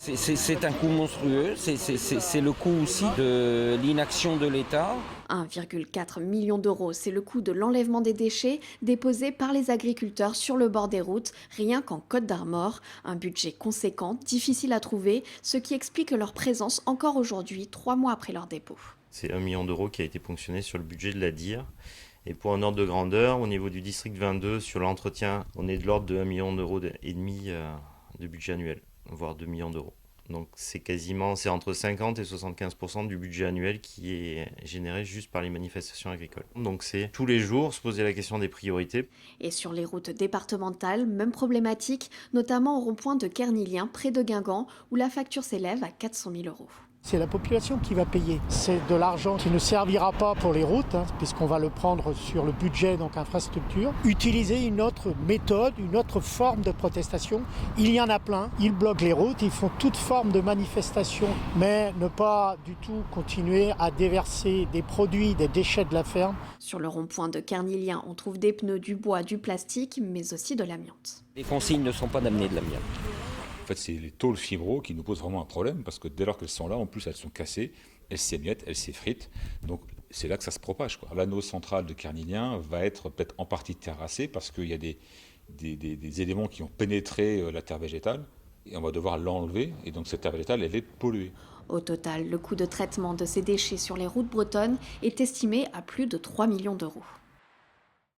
C'est un coût monstrueux, c'est le coût aussi de l'inaction de l'État. 1,4 million d'euros, c'est le coût de l'enlèvement des déchets déposés par les agriculteurs sur le bord des routes, rien qu'en Côte d'Armor. Un budget conséquent, difficile à trouver, ce qui explique leur présence encore aujourd'hui, 3 mois après leur dépôt. C'est 1 million d'euros qui a été ponctionné sur le budget de la DIR. Et pour un ordre de grandeur, au niveau du district 22, sur l'entretien, on est de l'ordre de 1,5 million d'euros de budget annuel, voire 2 millions d'euros. Donc c'est entre 50 et 75% du budget annuel qui est généré juste par les manifestations agricoles. Donc c'est tous les jours se poser la question des priorités. Et sur les routes départementales, même problématique, notamment au rond-point de Kernilien, près de Guingamp, où la facture s'élève à 400 000 euros. C'est la population qui va payer. C'est de l'argent qui ne servira pas pour les routes, puisqu'on va le prendre sur le budget, donc infrastructure. Utiliser une autre méthode, une autre forme de protestation. Il y en a plein. Ils bloquent les routes, ils font toute forme de manifestation, mais ne pas du tout continuer à déverser des produits, des déchets de la ferme. Sur le rond-point de Kernilien, on trouve des pneus, du bois, du plastique, mais aussi de l'amiante. Les consignes ne sont pas d'amener de l'amiante. En fait, c'est les tôles fibro qui nous posent vraiment un problème parce que dès lors qu'elles sont là, en plus elles sont cassées, elles s'émiettent, elles s'effritent. Donc c'est là que ça se propage, quoi. L'anneau central de Kernilien va être peut-être en partie terrassé parce qu'il y a des éléments qui ont pénétré la terre végétale et on va devoir l'enlever. Et donc cette terre végétale, elle est polluée. Au total, le coût de traitement de ces déchets sur les routes bretonnes est estimé à plus de 3 millions d'euros.